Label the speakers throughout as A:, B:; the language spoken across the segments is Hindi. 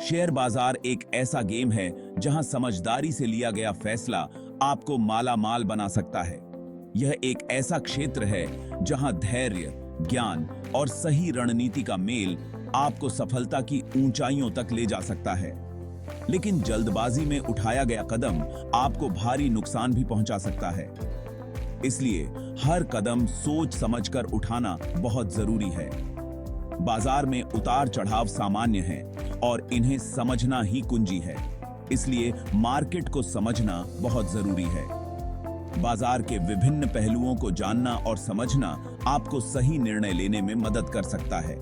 A: शेयर बाजार एक ऐसा गेम है जहां समझदारी से लिया गया फैसला आपको माला माल बना सकता है। यह एक ऐसा क्षेत्र है जहां धैर्य, ज्ञान और सही रणनीति का मेल आपको सफलता की ऊंचाइयों तक ले जा सकता है। लेकिन जल्दबाजी में उठाया गया कदम आपको भारी नुकसान भी पहुंचा सकता है। इसलिए हर कदम सोच समझकर उठाना बहुत जरूरी है। बाजार में उतार चढ़ाव सामान्य है और इन्हें समझना ही कुंजी है। इसलिए मार्केट को समझना बहुत जरूरी है। बाजार के विभिन्न पहलुओं को जानना और समझना आपको सही निर्णय लेने में मदद कर सकता है।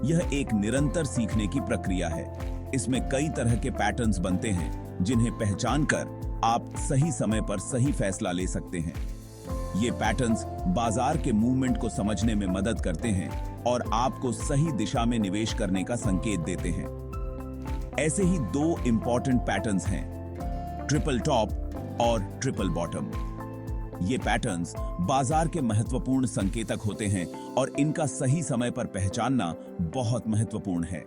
A: यह एक निरंतर सीखने की प्रक्रिया है। इसमें कई तरह के पैटर्न्स बनते हैं जिन्हें पहचानकर आप सही समय पर सही फैसला ले सकते हैं। ये पैटर्न्स बाजार के मूवमेंट को समझने में मदद करते हैं और आपको सही दिशा में निवेश करने का संकेत देते हैं। ऐसे ही दो इंपॉर्टेंट पैटर्न्स हैं, ट्रिपल टॉप और ट्रिपल बॉटम। ये पैटर्न्स बाजार के महत्वपूर्ण संकेतक होते हैं और इनका सही समय पर पहचानना बहुत महत्वपूर्ण है।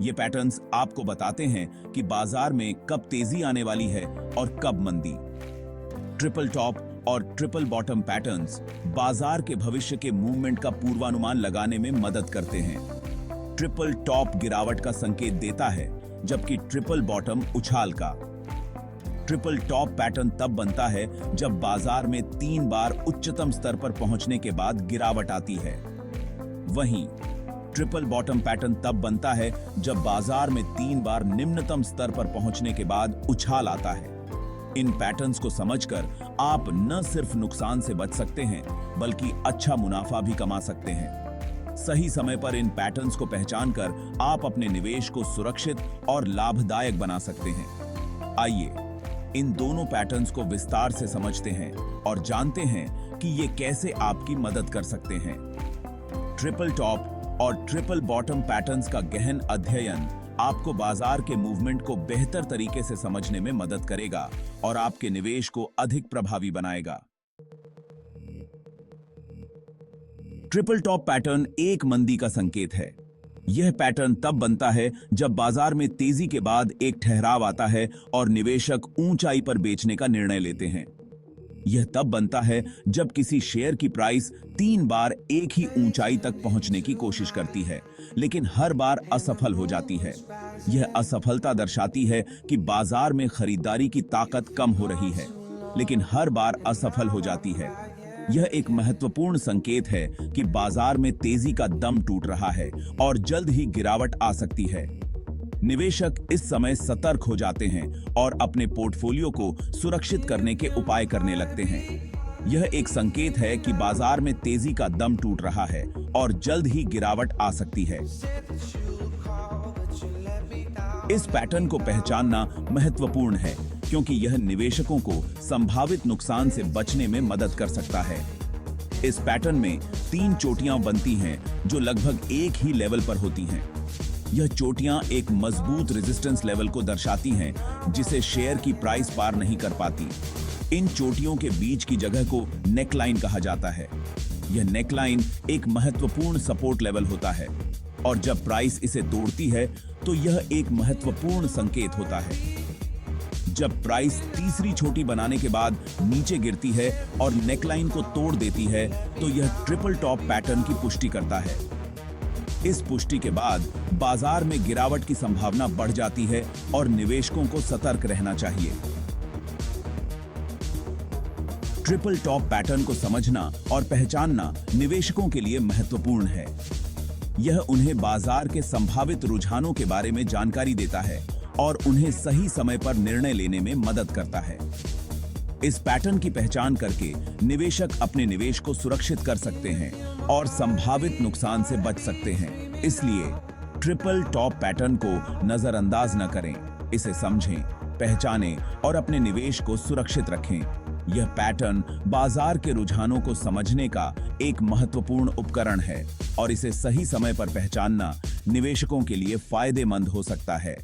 A: ये पैटर्न्स आपको बताते हैं कि बाजार में कब तेजी आने वाली है और कब मंदी। ट्रिपल टॉप और ट्रिपल बॉटम पैटर्न्स बाजार के भविष्य के मूवमेंट का पूर्वानुमान लगाने में मदद करते हैं। ट्रिपल टॉप गिरावट का संकेत देता है, जबकि ट्रिपल बॉटम उछाल का। ट्रिपल टॉप पैटर्न तब बनता है जब बाजार में 3 बार उच्चतम स्तर पर पहुंचने के बाद गिरावट आती है। वहीं ट्रिपल बॉटम पैटर्न तब बनता है जब बाजार में 3 बार निम्नतम स्तर पर पहुंचने के बाद उछाल आता है। इन पैटर्न्स को समझकर आप न सिर्फ नुकसान से बच सकते हैं, बल्कि अच्छा मुनाफा भी कमा सकते हैं। सही समय पर इन पैटर्न्स को पहचानकर आप अपने निवेश को सुरक्षित और लाभदायक बना सकते हैं। आइए इन दोनों पैटर्न्स को विस्तार से समझते हैं और जानते हैं कि ये कैसे आपकी मदद कर सकते हैं। ट्रिपल टॉप और ट्रिपल बॉटम पैटर्न्स का गहन अध्ययन आपको बाजार के मूवमेंट को बेहतर तरीके से समझने में मदद करेगा और आपके निवेश को अधिक प्रभावी बनाएगा। ट्रिपल टॉप पैटर्न एक मंदी का संकेत है। यह पैटर्न तब बनता है जब बाजार में तेजी के बाद एक ठहराव आता है और निवेशक ऊंचाई पर बेचने का निर्णय लेते हैं। यह तब बनता है जब किसी शेयर की प्राइस 3 बार एक ही ऊंचाई तक पहुंचने की कोशिश करती है, लेकिन हर बार असफल हो जाती है। यह असफलता दर्शाती है कि बाजार में खरीदारी की ताकत कम हो रही है, लेकिन हर बार असफल हो जाती है। यह एक महत्वपूर्ण संकेत है कि बाजार में तेजी का दम टूट रहा है और जल्द ही गिरावट आ सकती है। निवेशक इस समय सतर्क हो जाते हैं और अपने पोर्टफोलियो को सुरक्षित करने के उपाय करने लगते हैं। यह एक संकेत है कि बाजार में तेजी का दम टूट रहा है और जल्द ही गिरावट आ सकती है। इस पैटर्न को पहचानना महत्वपूर्ण है क्योंकि यह निवेशकों को संभावित नुकसान से बचने में मदद कर सकता है। इस पैटर्न में 3 चोटियां बनती हैं जो लगभग एक ही लेवल पर होती हैं। यह चोटियां एक मजबूत रेजिस्टेंस लेवल को दर्शाती हैं जिसे शेयर की प्राइस पार नहीं कर पाती। इन चोटियों के बीच की जगह को नेकलाइन कहा जाता है। यह नेकलाइन एक महत्वपूर्ण सपोर्ट लेवल होता है और जब प्राइस इसे तोड़ती है तो यह एक महत्वपूर्ण संकेत होता है। जब प्राइस तीसरी चोटी बनाने के बाद नीचे गिरती है और नेकलाइन को तोड़ देती है तो यह ट्रिपल टॉप पैटर्न की पुष्टि करता है। इस पुष्टि के बाद बाजार में गिरावट की संभावना बढ़ जाती है और निवेशकों को सतर्क रहना चाहिए। ट्रिपल टॉप पैटर्न को समझना और पहचानना निवेशकों के लिए महत्वपूर्ण है। यह उन्हें बाजार के संभावित रुझानों के बारे में जानकारी देता है और उन्हें सही समय पर निर्णय लेने में मदद करता है। इस पैटर्न की पहचान करके निवेशक अपने निवेश को सुरक्षित कर सकते हैं और संभावित नुकसान से बच सकते हैं। इसलिए ट्रिपल टॉप पैटर्न को नजरअंदाज न करें, इसे समझें, पहचानें और अपने निवेश को सुरक्षित रखें। यह पैटर्न बाजार के रुझानों को समझने का एक महत्वपूर्ण उपकरण है और इसे सही समय पर पहचानना निवेशकों के लिए फायदेमंद हो सकता है।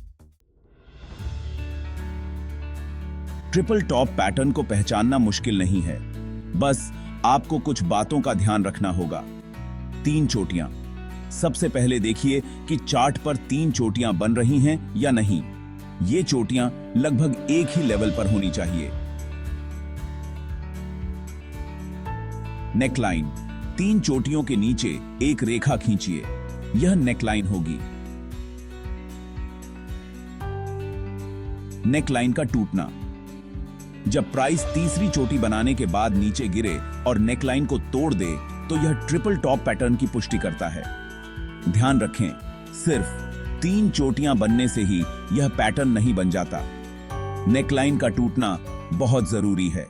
A: ट्रिपल टॉप पैटर्न को पहचानना मुश्किल नहीं है, बस आपको कुछ बातों का ध्यान रखना होगा। 3 चोटियां, सबसे पहले देखिए कि चार्ट पर 3 चोटियां बन रही हैं या नहीं। ये चोटियां लगभग एक ही लेवल पर होनी चाहिए। नेकलाइन, 3 चोटियों के नीचे एक रेखा खींचिए, यह नेकलाइन होगी। नेकलाइन का टूटना, जब प्राइस तीसरी चोटी बनाने के बाद नीचे गिरे और नेकलाइन को तोड़ दे तो यह ट्रिपल टॉप पैटर्न की पुष्टि करता है। ध्यान रखें, सिर्फ 3 चोटियां बनने से ही यह पैटर्न नहीं बन जाता। नेकलाइन का टूटना बहुत जरूरी है।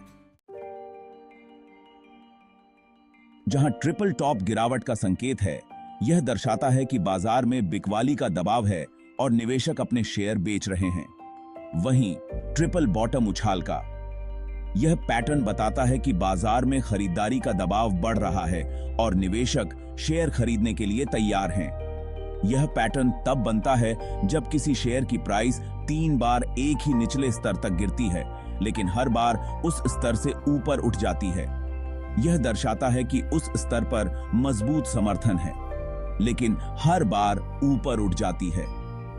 A: जहां ट्रिपल टॉप गिरावट का संकेत है, यह दर्शाता है कि बाजार में बिकवाली का दबाव है और निवेशक अपने शेयर बेच रहे हैं। वहीं ट्रिपल बॉटम उछाल का यह पैटर्न बताता है कि बाजार में खरीदारी का दबाव बढ़ रहा है और निवेशक शेयर खरीदने के लिए तैयार हैं। यह पैटर्न तब बनता है जब किसी शेयर की प्राइस 3 बार एक ही निचले स्तर तक गिरती है, लेकिन हर बार उस स्तर से ऊपर उठ जाती है। यह दर्शाता है कि उस स्तर पर मजबूत समर्थन है, लेकिन हर बार ऊपर उठ जाती है।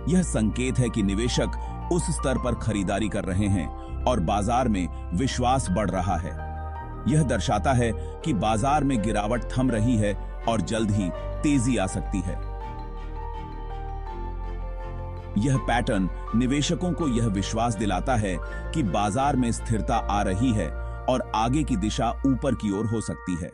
A: यह संकेत है कि निवेशक उस स्तर पर खरीदारी कर रहे हैं और बाजार में विश्वास बढ़ रहा है। यह दर्शाता है कि बाजार में गिरावट थम रही है और जल्द ही तेजी आ सकती है। यह पैटर्न निवेशकों को यह विश्वास दिलाता है कि बाजार में स्थिरता आ रही है और आगे की दिशा ऊपर की ओर हो सकती है।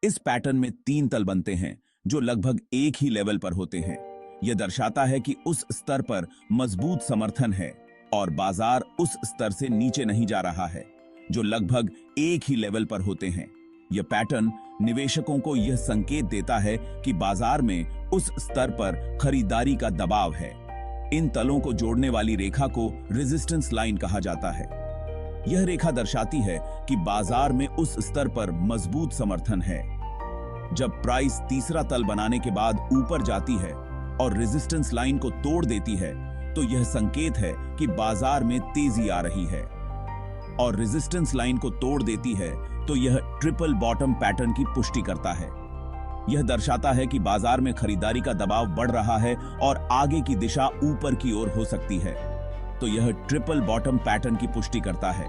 A: इस पैटर्न में 3 तल बनते हैं जो लगभग एक ही लेवल पर होते हैं। यह दर्शाता है कि उस स्तर पर मजबूत समर्थन है और बाजार उस स्तर से नीचे नहीं जा रहा है, जो लगभग एक ही लेवल पर होते हैं। यह पैटर्न निवेशकों को यह संकेत देता है कि बाजार में उस स्तर पर खरीदारी का दबाव है। इन तलों को जोड़ने वाली रेखा को रेजिस्टेंस लाइन कहा जाता है। यह रेखा दर्शाती है कि बाजार में उस स्तर पर मजबूत समर्थन है। जब प्राइस तीसरा तल बनाने के बाद ऊपर जाती है और रेजिस्टेंस लाइन को तोड़ देती है, तो यह संकेत है कि बाजार में तेजी आ रही है। और रेजिस्टेंस लाइन को तोड़ देती है तो यह ट्रिपल बॉटम पैटर्न की पुष्टि करता है। यह दर्शाता है कि बाजार में खरीदारी का दबाव बढ़ रहा है और आगे की दिशा ऊपर की ओर हो सकती है। तो यह ट्रिपल बॉटम पैटर्न की पुष्टि करता है।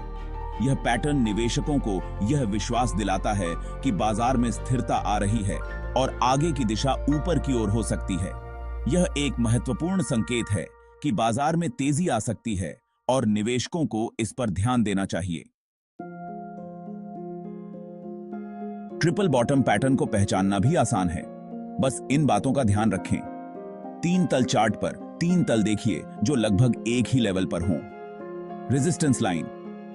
A: यह पैटर्न निवेशकों को यह विश्वास दिलाता है कि बाजार में स्थिरता आ रही है और आगे की दिशा ऊपर की ओर हो सकती है। यह एक महत्वपूर्ण संकेत है कि बाजार में तेजी आ सकती है और निवेशकों को इस पर ध्यान देना चाहिए। ट्रिपल बॉटम पैटर्न को पहचानना भी आसान है, बस इन बातों का ध्यान रखें। 3 तल चार्ट पर 3 तल देखिए जो लगभग एक ही लेवल पर हों। रेजिस्टेंस लाइन,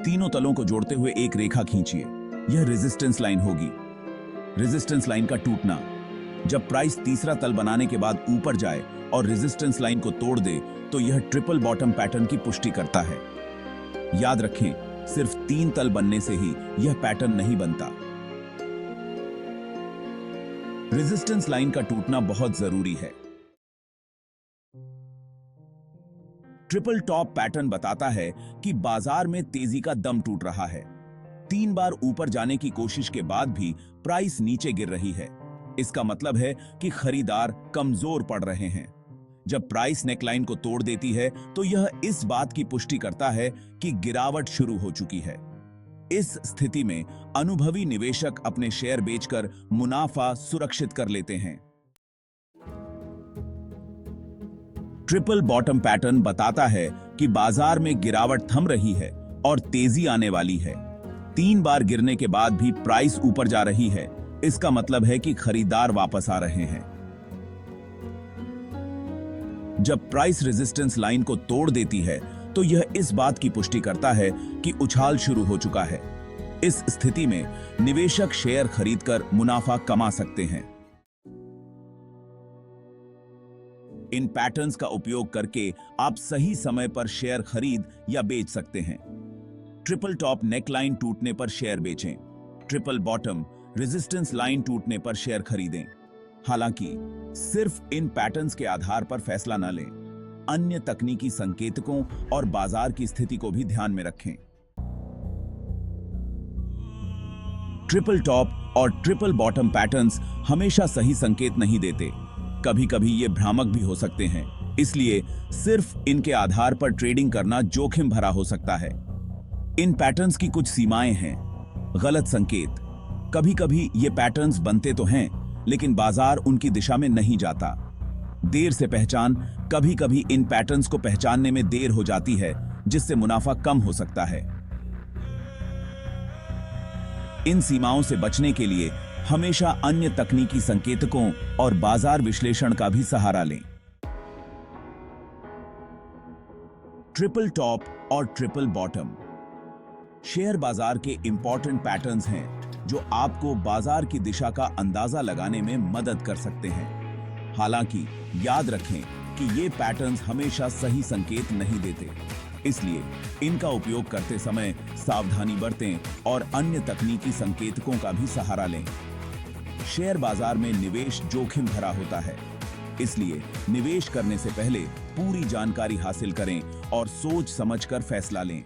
A: तीनों तलों को जोड़ते हुए एक रेखा खींचिए, यह रेजिस्टेंस लाइन होगी। रेजिस्टेंस लाइन का टूटना, जब प्राइस तीसरा तल बनाने के बाद ऊपर जाए और रेजिस्टेंस लाइन को तोड़ दे तो यह ट्रिपल बॉटम पैटर्न की पुष्टि करता है। याद रखें, सिर्फ 3 तल बनने से ही यह पैटर्न नहीं बनता। रेजिस्टेंस लाइन का टूटना बहुत जरूरी है। ट्रिपल टॉप पैटर्न बताता है कि बाजार में तेजी का दम टूट रहा है। 3 बार ऊपर जाने की कोशिश के बाद भी प्राइस नीचे गिर रही है। इसका मतलब है कि खरीदार कमजोर पड़ रहे हैं। जब प्राइस नेकलाइन को तोड़ देती है तो यह इस बात की पुष्टि करता है कि गिरावट शुरू हो चुकी है। इस स्थिति में अनुभवी निवेशक अपने शेयर बेचकर मुनाफा सुरक्षित कर लेते हैं। ट्रिपल बॉटम पैटर्न बताता है कि बाजार में गिरावट थम रही है और तेजी आने वाली है। 3 बार गिरने के बाद भी प्राइस ऊपर जा रही है, इसका मतलब है कि खरीदार वापस आ रहे हैं। जब प्राइस रेजिस्टेंस लाइन को तोड़ देती है तो यह इस बात की पुष्टि करता है कि उछाल शुरू हो चुका है। इस स्थिति में निवेशक शेयर खरीदकर मुनाफा कमा सकते हैं। इन पैटर्न्स का उपयोग करके आप सही समय पर शेयर खरीद या बेच सकते हैं। ट्रिपल टॉप नेकलाइन टूटने पर शेयर बेचें। ट्रिपल बॉटम रेजिस्टेंस लाइन टूटने पर शेयर खरीदें। हालांकि सिर्फ इन पैटर्न्स के आधार पर फैसला न लें, अन्य तकनीकी संकेतकों और बाजार की स्थिति को भी ध्यान में रखें। ट्रिपल टॉप और ट्रिपल बॉटम पैटर्न्स हमेशा सही संकेत नहीं देते। कभी-कभी ये भ्रामक भी हो सकते हैं, इसलिए सिर्फ इनके आधार पर ट्रेडिंग करना जोखिम भरा हो सकता है। इन पैटर्न्स की कुछ सीमाएं हैं। गलत संकेत। कभी-कभी ये पैटर्न्स बनते तो हैं, लेकिन बाजार उनकी दिशा में नहीं जाता। देर से पहचान। कभी-कभी इन पैटर्न्स को पहचानने में देर हो जाती है, जिससे मुनाफा कम हो सकता है। इन सीमाओं से बचने के लिए हमेशा अन्य तकनीकी संकेतकों और बाजार विश्लेषण का भी सहारा लें। ट्रिपल टॉप और ट्रिपल बॉटम शेयर बाजार के इंपॉर्टेंट पैटर्न्स हैं, जो आपको बाजार की दिशा का अंदाजा लगाने में मदद कर सकते हैं। हालांकि याद रखें कि ये पैटर्न्स हमेशा सही संकेत नहीं देते, इसलिए इनका उपयोग करते समय सावधानी बरतें और अन्य तकनीकी संकेतकों का भी सहारा लें। शेयर बाजार में निवेश जोखिम भरा होता है, इसलिए निवेश करने से पहले पूरी जानकारी हासिल करें और सोच समझकर फैसला लें।